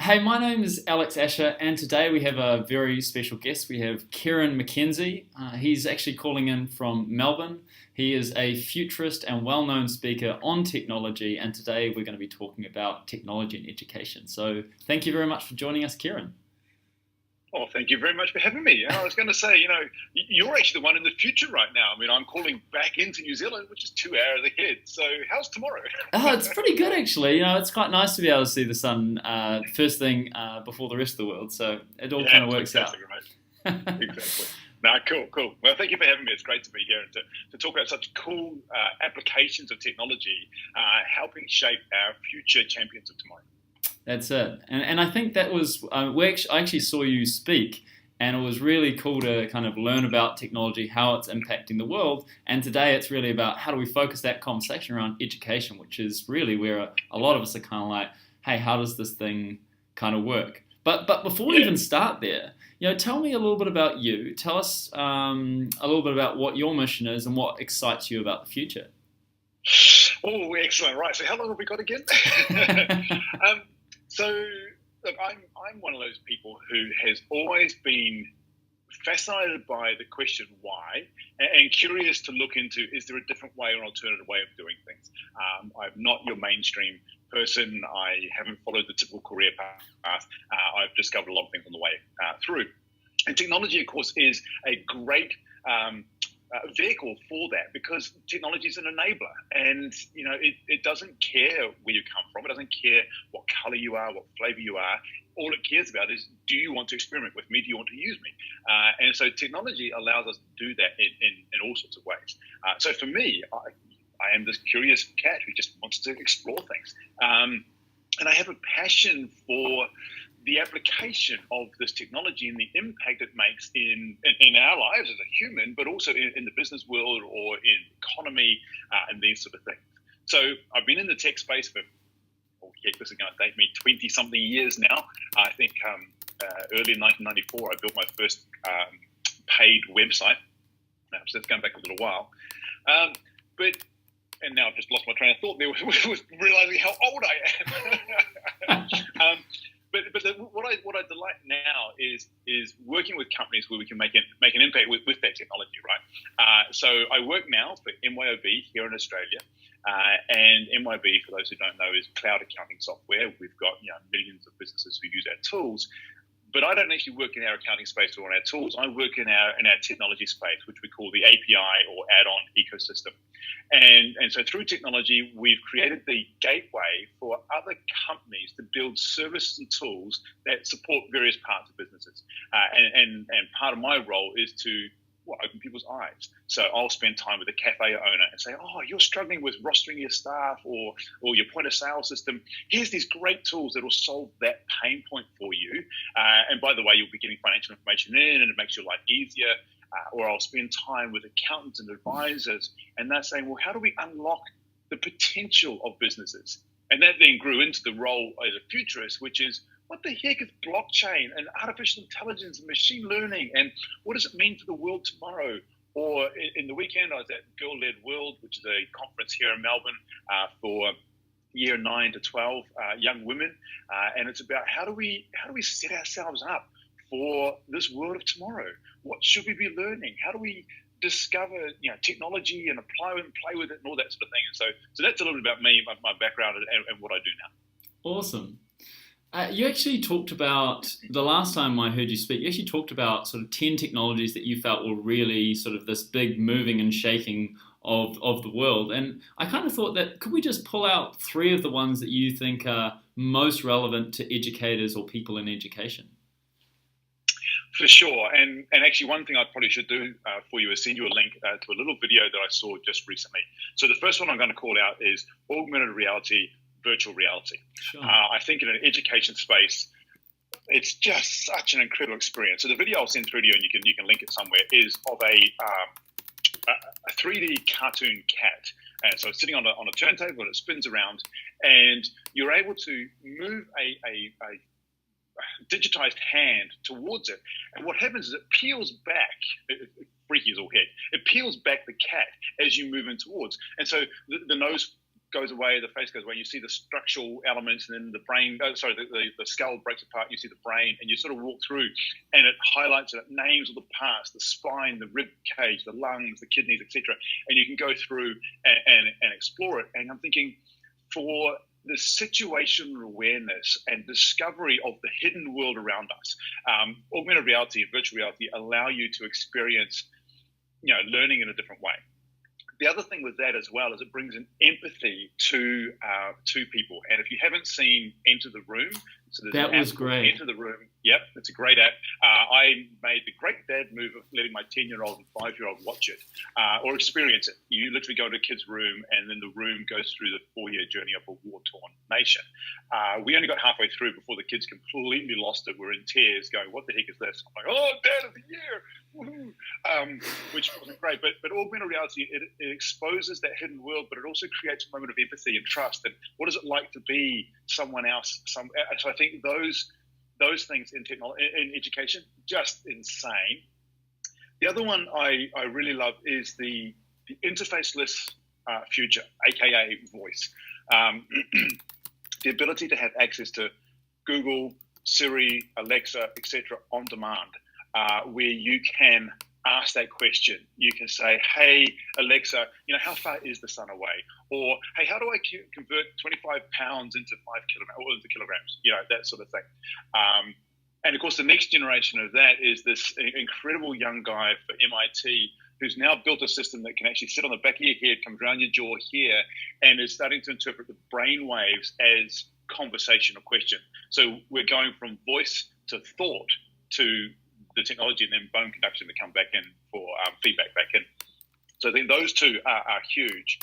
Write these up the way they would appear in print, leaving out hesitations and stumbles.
Hey, my name is Alex Asher, and today we have a very special guest. We have Keran McKenzie. He's actually calling in from Melbourne. He is a futurist and well-known speaker on technology, and today we're going to be talking about technology and education. So thank you very much for joining us, Keran. Oh, thank you very much for having me. I was going to say, you're actually the one in the future right now. I mean, I'm calling back into New Zealand, which is 2 hours ahead. So how's tomorrow? Oh, it's pretty good actually. It's quite nice to be able to see the sun first thing before the rest of the world. So it all kind of works out. Right? Exactly. No, cool. Well, thank you for having me. It's great to be here and to talk about such cool applications of technology helping shape our future champions of tomorrow. That's it. And I think that was, I actually saw you speak, and it was really cool to kind of learn about technology, how it's impacting the world. And today it's really about how do we focus that conversation around education, which is really where a lot of us are kind of like, hey, how does this thing kind of work? But before we even start there, tell me a little bit about you. Tell us a little bit about what your mission is and what excites you about the future. Oh, excellent. Right. So how long have we got again? So, look, I'm one of those people who has always been fascinated by the question why and curious to look into, is there a different way or an alternative way of doing things? I'm not your mainstream person. I haven't followed the typical career path. I've discovered a lot of things on the way through. And technology, of course, is a great vehicle for that, because technology is an enabler, and it doesn't care where you come from. It doesn't care what color you are, what flavor you are. All it cares about is, do you want to experiment with me? Do you want to use me? And so technology allows us to do that in all sorts of ways. So for me, I am this curious cat who just wants to explore things, and I have a passion for the application of this technology and the impact it makes in our lives as a human, but also in the business world or in economy and these sort of things. So I've been in the tech space for, this is going to date me 20-something years now. I think early in 1994, I built my first paid website. So that's going back a little while. And now I've just lost my train of thought there with realizing how old I am. But what I delight now is working with companies where we can make an impact with that technology, right? So I work now for MYOB here in Australia, and MYOB, for those who don't know, is cloud accounting software. We've got millions of businesses who use our tools. But I don't actually work in our accounting space or on our tools. I work in our technology space, which we call the API or add-on ecosystem. And so through technology, we've created the gateway for other companies to build services and tools that support various parts of businesses. And part of my role is to open people's eyes. So I'll spend time with a cafe owner and say, oh, you're struggling with rostering your staff or your point of sale system. Here's these great tools that will solve that pain point for you. And by the way, you'll be getting financial information in, and it makes your life easier. Or I'll spend time with accountants and advisors, and they're saying, well, how do we unlock the potential of businesses? And that then grew into the role as a futurist, which is, what the heck is blockchain and artificial intelligence and machine learning, and what does it mean for the world tomorrow? Or in the weekend, I was at Girl-Led World, which is a conference here in Melbourne for year 9 to 12 young women, and it's about how do we set ourselves up for this world of tomorrow? What should we be learning? How do we discover technology and apply it and play with it and all that sort of thing? And so that's a little bit about me, my background, and what I do now. Awesome. You actually talked about, the last time I heard you speak, you actually talked about sort of 10 technologies that you felt were really sort of this big moving and shaking of the world. And I kind of thought that, could we just pull out 3 of the ones that you think are most relevant to educators or people in education? For sure. And actually, one thing I probably should do for you is send you a link to a little video that I saw just recently. So the first one I'm going to call out is augmented reality, virtual reality. Sure. I think in an education space, it's just such an incredible experience. So the video I'll send through to you, and you can link it somewhere, is of a 3D cartoon cat. And so it's sitting on a turntable, and it spins around, and you're able to move a digitized hand towards it, and what happens is it peels back. Freaky as all heck. It peels back the cat as you move in towards, and so the nose goes away, the face goes away. You see the structural elements, and then the brain. The skull breaks apart. You see the brain, and you sort of walk through, and it highlights it, names all the parts: the spine, the rib cage, the lungs, the kidneys, etc. And you can go through and explore it. And I'm thinking, for the situational awareness and discovery of the hidden world around us, augmented reality and virtual reality allow you to experience, learning in a different way. The other thing with that as well is it brings an empathy to people. And if you haven't seen Enter the Room, so there's that was great. Enter the Room. Yep, it's a great app. I made the great bad move of letting my 10-year-old and 5-year-old watch it or experience it. You literally go to a kid's room, and then the room goes through the 4-year journey of a war-torn nation. We only got halfway through before the kids completely lost it. We're in tears going, what the heck is this? I'm like, oh, Dad of the Year! Woohoo! Which wasn't great. But augmented reality, it exposes that hidden world, but it also creates a moment of empathy and trust. And what is it like to be someone else? So I think those things in education, just insane. The other one I really love is the interfaceless future, aka voice. The ability to have access to Google, Siri, Alexa, etc. on demand, where you can ask that question. You can say, hey, Alexa, how far is the sun away? Or, hey, how do I convert 25 pounds into 5 kilograms, or into kilograms? That sort of thing. And of course, the next generation of that is this incredible young guy for MIT who's now built a system that can actually sit on the back of your head, comes around your jaw here, and is starting to interpret the brain waves as conversational question. So we're going from voice to thought to the technology, and then bone conduction to come back in for feedback back in. So I think those two are huge.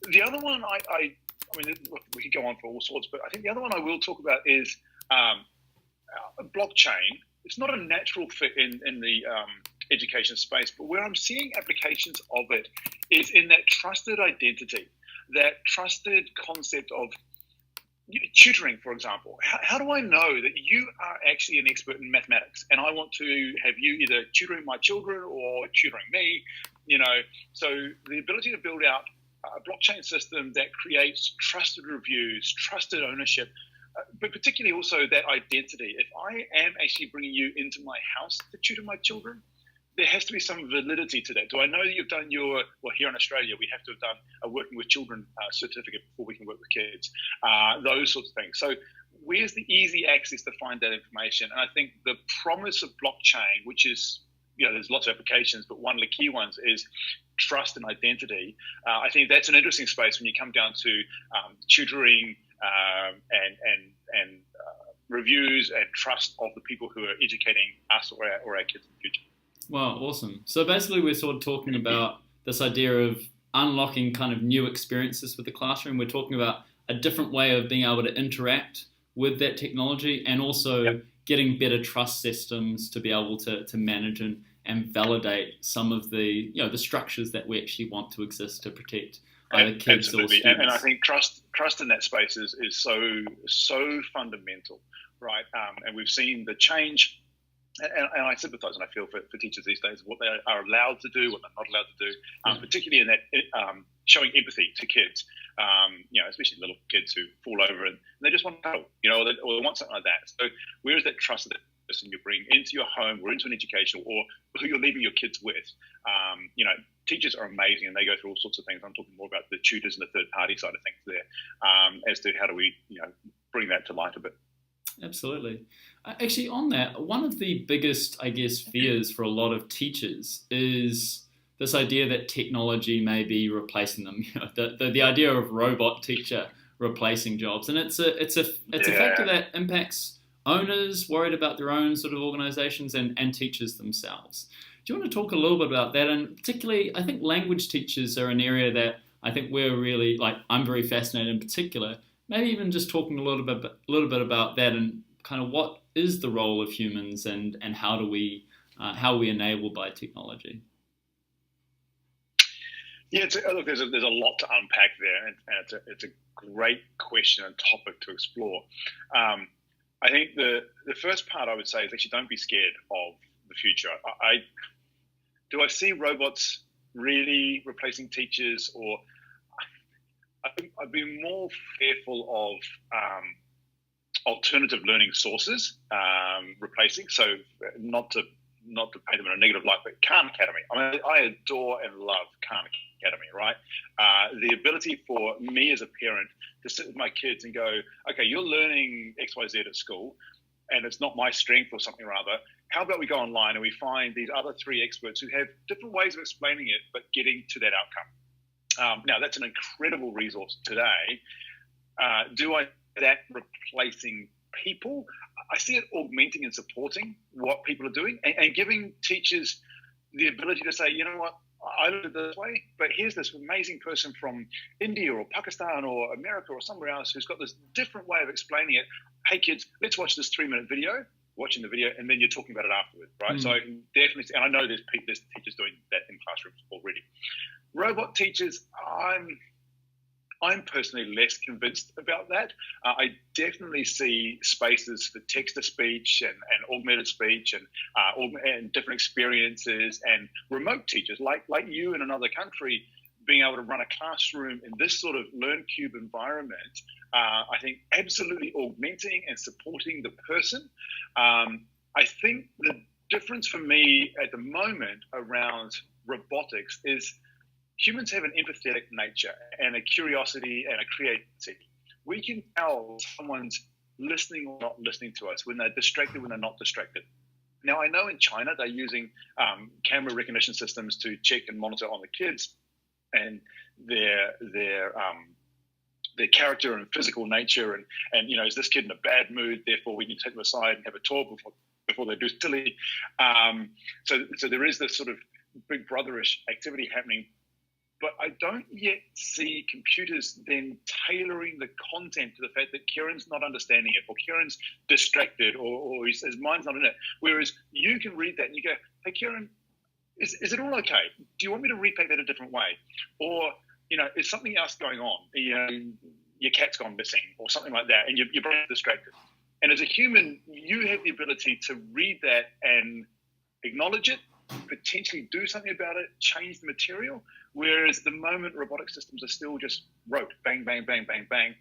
The other one, I mean, we could go on for all sorts, but I think the other one I will talk about is blockchain. It's not a natural fit in the education space, but where I'm seeing applications of it is in that trusted identity, that trusted concept of tutoring, for example. How do I know that you are actually an expert in mathematics, and I want to have you either tutoring my children or tutoring me? So the ability to build out a blockchain system that creates trusted reviews, trusted ownership, but particularly also that identity. If I am actually bringing you into my house to tutor my children, there has to be some validity to that. Do I know that you've done here in Australia, we have to have done a working with children certificate before we can work with kids, those sorts of things. So where's the easy access to find that information? And I think the promise of blockchain, which is, there's lots of applications, but one of the key ones is trust and identity. I think that's an interesting space when you come down to tutoring and reviews and trust of the people who are educating us or our kids in the future. Wow, awesome. So basically we're sort of talking about this idea of unlocking kind of new experiences with the classroom. We're talking about a different way of being able to interact with that technology, and also getting better trust systems to be able to manage and validate some of the the structures that we actually want to exist to protect either kids or students. And I think trust in that space is so fundamental, right? And we've seen the change. And I sympathise and I feel for teachers these days, what they are allowed to do, what they're not allowed to do, particularly in that showing empathy to kids, especially little kids who fall over and they just want to help, or they want something like that. So where is that trust that person you bring into your home or into an education, or who you're leaving your kids with? Teachers are amazing and they go through all sorts of things. I'm talking more about the tutors and the third party side of things there, as to how do we bring that to light a bit. Absolutely. Actually, on that, one of the biggest, I guess, fears for a lot of teachers is this idea that technology may be replacing them. The idea of robot teacher replacing jobs, and it's a factor that impacts owners worried about their own sort of organizations and teachers themselves. Do you want to talk a little bit about that? And particularly, I think language teachers are an area that I think we're really, I'm very fascinated in particular. Maybe even just talking a little bit about that, and kind of what is the role of humans, and how are we enabled by technology? Yeah, look, there's a lot to unpack there, and it's a great question and topic to explore. I think the first part I would say is actually don't be scared of the future. Do I see robots really replacing teachers, or I've been more fearful of alternative learning sources replacing. So not to paint them in a negative light, but Khan Academy. I mean, I adore and love Khan Academy, right? The ability for me as a parent to sit with my kids and go, okay, you're learning XYZ at school, and it's not my strength or something rather. How about we go online and we find these other 3 experts who have different ways of explaining it, but getting to that outcome. Now, that's an incredible resource today. Do I see that replacing people? I see it augmenting and supporting what people are doing and giving teachers the ability to say, you know what, I learned it this way, but here's this amazing person from India or Pakistan or America or somewhere else who's got this different way of explaining it. Hey, kids, let's watch this 3-minute video, watching the video, and then you're talking about it afterwards, right? So I can definitely, and I know there's teachers doing that in classrooms already. Robot teachers, I'm personally less convinced about that. I definitely see spaces for text-to-speech and augmented speech and different experiences and remote teachers like you in another country being able to run a classroom in this sort of LearnCube environment. I think absolutely augmenting and supporting the person. I think the difference for me at the moment around robotics is humans have an empathetic nature and a curiosity and a creativity. We can tell someone's listening or not listening to us, when they're distracted, when they're not distracted. Now, I know in China, they're using camera recognition systems to check and monitor on the kids and their character and physical nature. And is this kid in a bad mood? Therefore, we need to take them aside and have a talk before they do silly. So there is this sort of big brotherish activity happening. But I don't yet see computers then tailoring the content to the fact that Keran's not understanding it, or Keran's distracted, or his mind's not in it. Whereas you can read that and you go, hey, Keran, is it all okay? Do you want me to repack that a different way? Or, is something else going on? Your cat's gone missing or something like that, and your brain's distracted. And as a human, you have the ability to read that and acknowledge it, potentially do something about it, change the material. Whereas the moment robotic systems are still just rote, bang, bang, bang, bang, bang.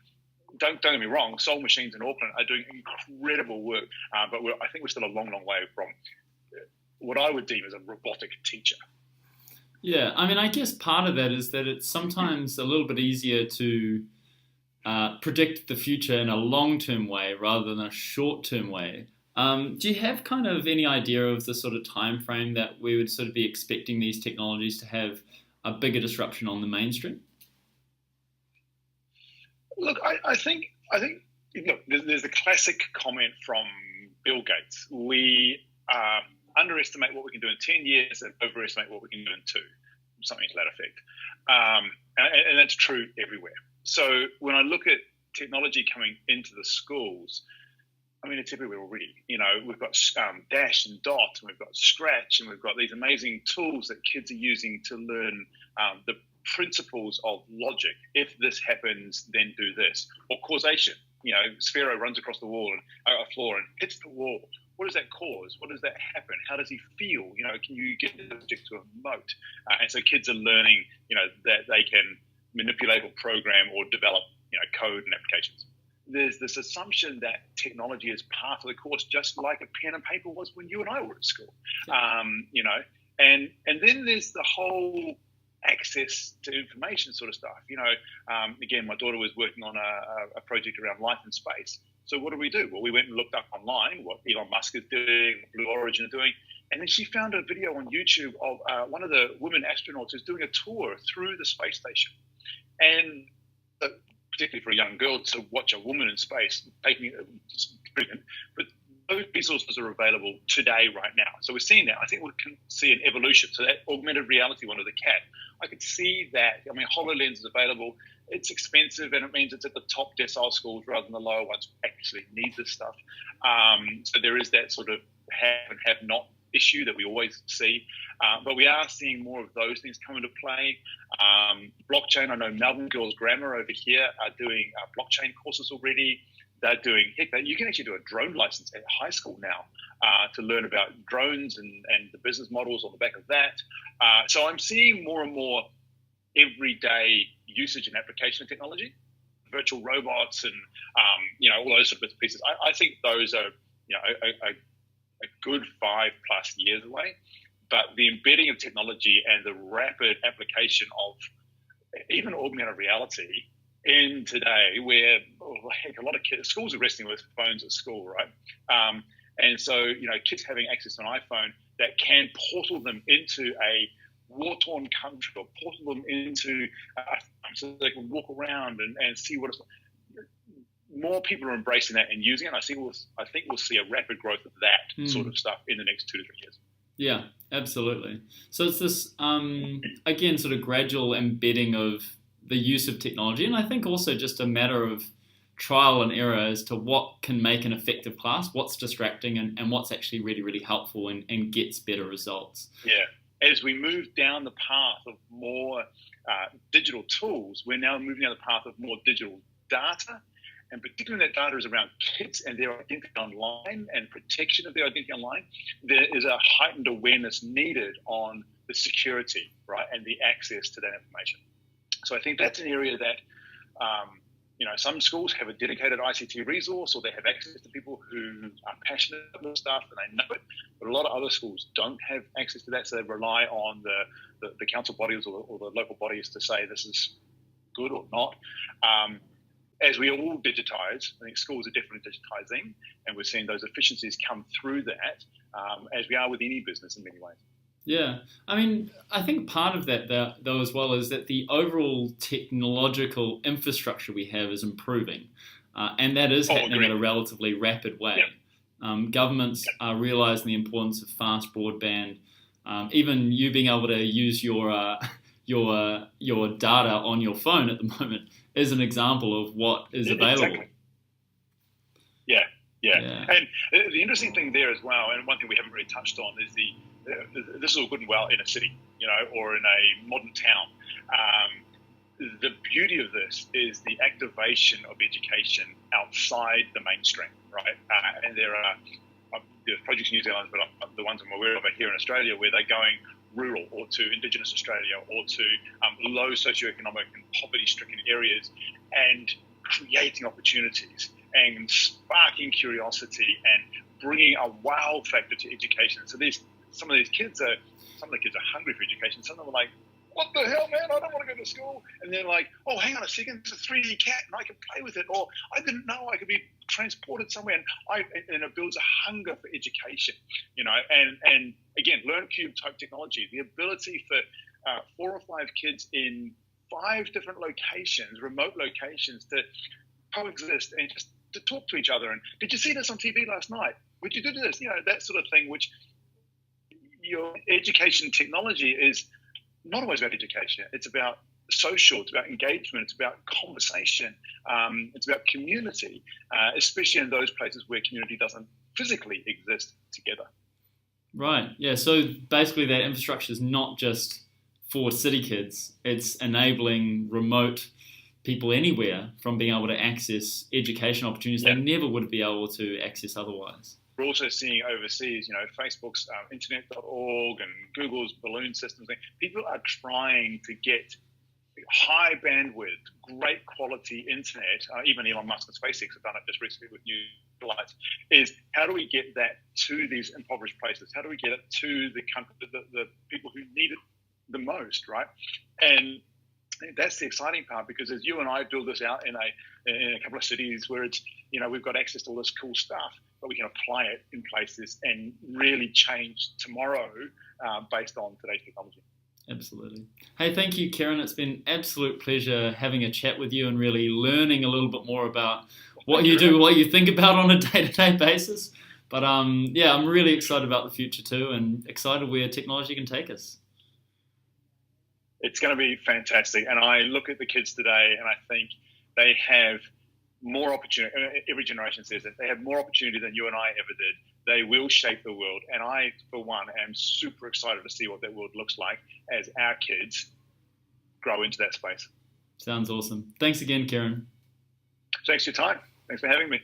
Don't get me wrong, Soul Machines in Auckland are doing incredible work, but I think we're still a long, long way from what I would deem as a robotic teacher. Yeah, I mean, I guess part of that is that it's sometimes a little bit easier to predict the future in a long-term way rather than a short-term way. Do you have kind of any idea of the sort of time frame that we would sort of be expecting these technologies to have a bigger disruption on the mainstream? Look, I think look, there's a classic comment from Bill Gates. We underestimate what we can do in 10 years and overestimate what we can do in 2, something to that effect. And that's true everywhere. So when I look at technology coming into the schools, I mean, it's everywhere already. We've got Dash and Dot, and we've got Scratch, and we've got these amazing tools that kids are using to learn the principles of logic. If this happens, then do this. Or causation. Sphero runs across the wall and a floor and hits the wall. What does that cause? What does that happen? How does he feel? Can you get the subject to emote? And so kids are learning, that they can manipulate or program or develop, code and applications. There's this assumption that technology is part of the course, just like a pen and paper was when you and I were at school. And then there's the whole access to information sort of stuff. Again, my daughter was working on a project around life in space. So what do? Well, we went and looked up online what Elon Musk is doing, what Blue Origin is doing. And then she found a video on YouTube of one of the women astronauts who's doing a tour through the space station. And particularly for a young girl to watch a woman in space, taking it's brilliant. But those resources are available today, right now. So we're seeing that. I think we can see an evolution. So that augmented reality one of the cat, I could see that. I mean, HoloLens is available. It's expensive, and it means it's at the top decile schools rather than the lower ones who actually need this stuff. So there is that sort of have and have not issue that we always see. But we are seeing more of those things come into play. Blockchain, I know Melbourne Girls Grammar over here are doing blockchain courses already. They're doing, you can actually do a drone license at high school now to learn about drones and the business models on the back of that. So I'm seeing more and more everyday usage and application of technology, virtual robots and all those sort of bits and pieces. I think those are a good 5+ years away. But the embedding of technology and the rapid application of even augmented reality in today, where a lot of schools are wrestling with phones at school, right? And so kids having access to an iPhone that can portal them into a war-torn country, or portal them into so they can walk around and see what it's like. More people are embracing that and using it. I think we'll see a rapid growth of that sort of stuff in the next 2 to 3 years. Yeah, absolutely. So it's this, again, sort of gradual embedding of the use of technology, and I think also just a matter of trial and error as to what can make an effective class, what's distracting, and what's actually really, really helpful and gets better results. Yeah. As we move down the path of more digital tools, we're now moving down the path of more digital data, and particularly that data is around kids and their identity online and protection of their identity online. There is a heightened awareness needed on the security, right, and the access to that information. So I think that's an area that, some schools have a dedicated ICT resource, or they have access to people who are passionate about this stuff and they know it. But a lot of other schools don't have access to that, so they rely on the council bodies or the local bodies to say this is good or not. As we all digitize, I think schools are definitely digitizing, and we're seeing those efficiencies come through that, as we are with any business in many ways. Yeah. I mean, I think part of that, though, as well, is that the overall technological infrastructure we have is improving, and that is happening at a relatively rapid way. Yeah. Governments are realizing the importance of fast broadband. Even you being able to use your data on your phone at the moment is an example of what is available. Exactly. Yeah. And the interesting thing there as well, and one thing we haven't really touched on, is this is all good and well in a city, or in a modern town. The beauty of this is the activation of education outside the mainstream, right? And there's projects in New Zealand, but the ones I'm aware of are here in Australia, where they're going rural or to Indigenous Australia or to low socioeconomic and poverty-stricken areas, and creating opportunities and sparking curiosity and bringing a wow factor to education. So some of the kids are hungry for education. Some of them are like, what the hell, man? I don't want to go to school. And they're like, oh, hang on a second, it's a 3D cat and I can play with it. Or I didn't know I could be transported somewhere. And it builds a hunger for education, and again, LearnCube type technology, the ability for 4 or 5 kids in 5 different locations, remote locations, to coexist and just to talk to each other. And did you see this on TV last night? Would you do this? That sort of thing, which your education technology is not always about education. It's about social, it's about engagement, it's about conversation, it's about community, especially in those places where community doesn't physically exist together. Right, yeah, so basically that infrastructure is not just for city kids, it's enabling remote people anywhere from being able to access education opportunities they never would be able to access otherwise. We're also seeing overseas, Facebook's internet.org and Google's balloon systems. People are trying to get high bandwidth, great quality internet. Even Elon Musk and SpaceX have done it just recently with new satellites. Is how do we get that to these impoverished places? How do we get it to the people who need it the most, right? And that's the exciting part, because as you and I build this out in a couple of cities where it's, we've got access to all this cool stuff, but we can apply it in places and really change tomorrow based on today's technology. Absolutely. Hey, thank you, Keran. It's been an absolute pleasure having a chat with you and really learning a little bit more about what you do, what you think about on a day-to-day basis. But I'm really excited about the future too, and excited where technology can take us. It's going to be fantastic. And I look at the kids today and I think they have more opportunity. Every generation says that they have more opportunity than you and I ever did. They will shape the world. And I, for one, am super excited to see what that world looks like as our kids grow into that space. Sounds awesome. Thanks again, Keran. Thanks for your time. Thanks for having me.